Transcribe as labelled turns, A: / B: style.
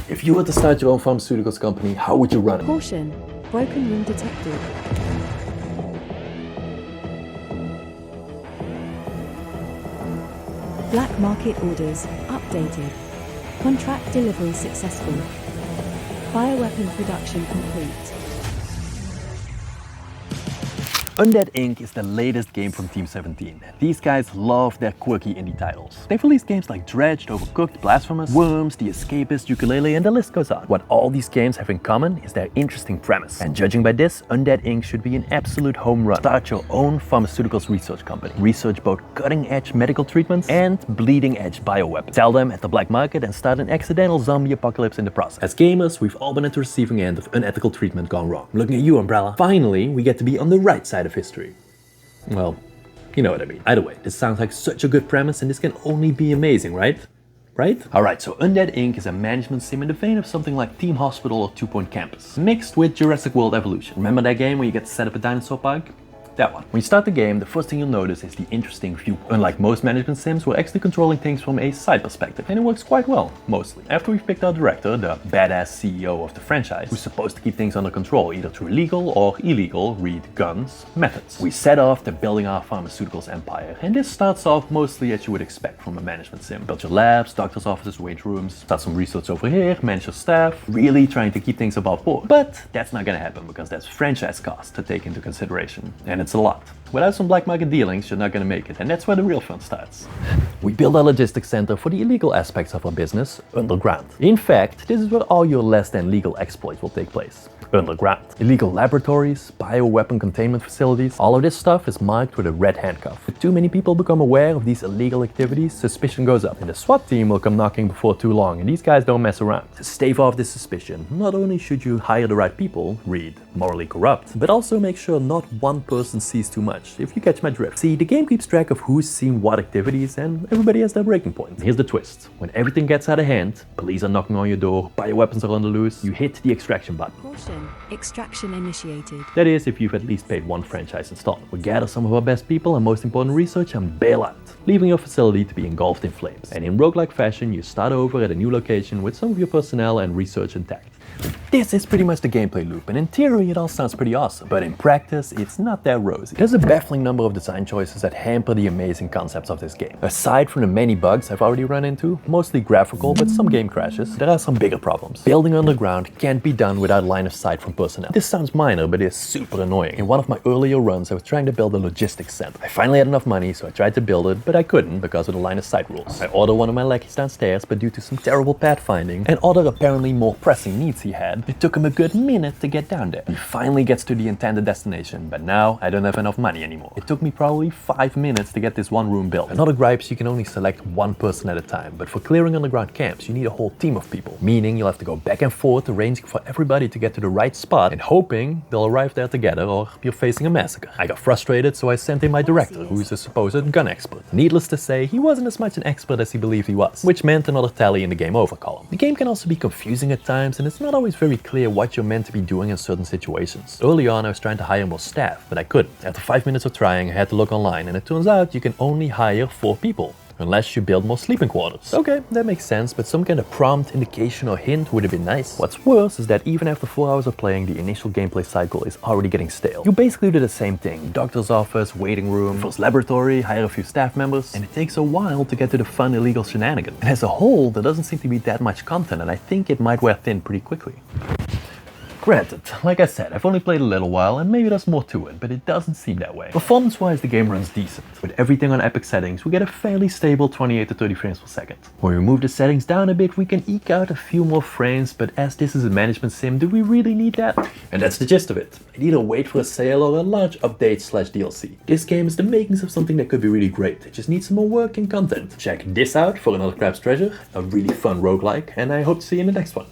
A: If you were to start your own pharmaceuticals company, how would you run it?
B: Caution, broken room detected. Black market orders updated. Contract delivery successful. Bioweapon production complete.
A: Undead Inc. is the latest game from Team 17. These guys love their quirky indie titles. They've released games like Dredged, Overcooked, Blasphemous, Worms, The Escapist, Yooka-Laylee, and the list goes on. What all these games have in common is their interesting premise. And judging by this, Undead Inc. should be an absolute home run. Start your own pharmaceuticals research company. Research both cutting-edge medical treatments and bleeding-edge bioweapons. Sell them at the black market and start an accidental zombie apocalypse in the process. As gamers, we've all been at the receiving end of unethical treatment gone wrong. I'm looking at you, Umbrella. Finally, we get to be on the right side of history. Well, you know what I mean. Either way, this sounds like such a good premise and this can only be amazing, right? Right? Alright, so Undead Inc. is a management sim in the vein of something like Team Hospital or 2 Point Campus, mixed with Jurassic World Evolution. Remember that game where you get to set up a dinosaur park? That one. When you start the game, the first thing you'll notice is the interesting view. Unlike most management sims, we're actually controlling things from a side perspective, and it works quite well, mostly. After we've picked our director, the badass CEO of the franchise, who's supposed to keep things under control, either through legal or illegal, read guns, methods. We set off to building our pharmaceuticals empire, and this starts off mostly as you would expect from a management sim. Build your labs, doctor's offices, wage rooms, start some research over here, manage your staff, really trying to keep things above board. But that's not gonna happen because there's franchise costs to take into consideration, and it's a lot. Without some black market dealings, you're not gonna make it, and that's where the real fun starts. We build our logistics center for the illegal aspects of our business underground. In fact, this is where all your less than legal exploits will take place. Underground. Illegal laboratories, bioweapon containment facilities, all of this stuff is marked with a red handcuff. If too many people become aware of these illegal activities, suspicion goes up, and the SWAT team will come knocking before too long, and these guys don't mess around. To stave off this suspicion, not only should you hire the right people, read morally corrupt, but also make sure not one person sees too much, if you catch my drift. See, the game keeps track of who's seen what activities, and everybody has their breaking point. Here's the twist. When everything gets out of hand, police are knocking on your door, bioweapons are on the loose, you hit the extraction button.
B: Caution, extraction initiated.
A: That is, if you've at least paid one franchise installment. We gather some of our best people and most important research and bail out, leaving your facility to be engulfed in flames. And in roguelike fashion, you start over at a new location with some of your personnel and research intact. This is pretty much the gameplay loop, and in theory it all sounds pretty awesome, but in practice it's not that rosy. There's a baffling number of design choices that hamper the amazing concepts of this game. Aside from the many bugs I've already run into, mostly graphical but some game crashes, there are some bigger problems. Building underground can't be done without line of sight from personnel. This sounds minor, but it's super annoying. In one of my earlier runs I was trying to build a logistics center. I finally had enough money, so I tried to build it, but I couldn't because of the line of sight rules. I ordered one of my lackeys downstairs, but due to some terrible pathfinding and other apparently more pressing needs he had, it took him a good minute to get down there. He finally gets to the intended destination, but now I don't have enough money anymore. It took me probably 5 minutes to get this one room built. Another gripe is you can only select one person at a time, but for clearing underground camps you need a whole team of people, meaning you'll have to go back and forth arranging for everybody to get to the right spot and hoping they'll arrive there together or you're facing a massacre. I got frustrated, so I sent in my director, who's a supposed gun expert. Needless to say, he wasn't as much an expert as he believed he was, which meant another tally in the game over column. The game can also be confusing at times, and it's not always very clear what you're meant to be doing in certain situations. Early on I was trying to hire more staff, but I couldn't. After 5 minutes of trying, I had to look online, and it turns out you can only hire 4 people. Unless you build more sleeping quarters. Okay, that makes sense, but some kind of prompt, indication or hint would have been nice. What's worse is that even after 4 hours of playing, the initial gameplay cycle is already getting stale. You basically do the same thing. Doctor's office, waiting room, first laboratory, hire a few staff members, and it takes a while to get to the fun illegal shenanigans. And as a whole, there doesn't seem to be that much content, and I think it might wear thin pretty quickly. Granted, like I said, I've only played a little while and maybe there's more to it, but it doesn't seem that way. Performance-wise, the game runs decent. With everything on epic settings, we get a fairly stable 28 to 30 frames per second. When we move the settings down a bit, we can eke out a few more frames, but as this is a management sim, do we really need that? And that's the gist of it. I'd either wait for a sale or a large update/DLC. This game is the makings of something that could be really great. It just needs some more work and content. Check this out for another Crab's Treasure, a really fun roguelike, and I hope to see you in the next one.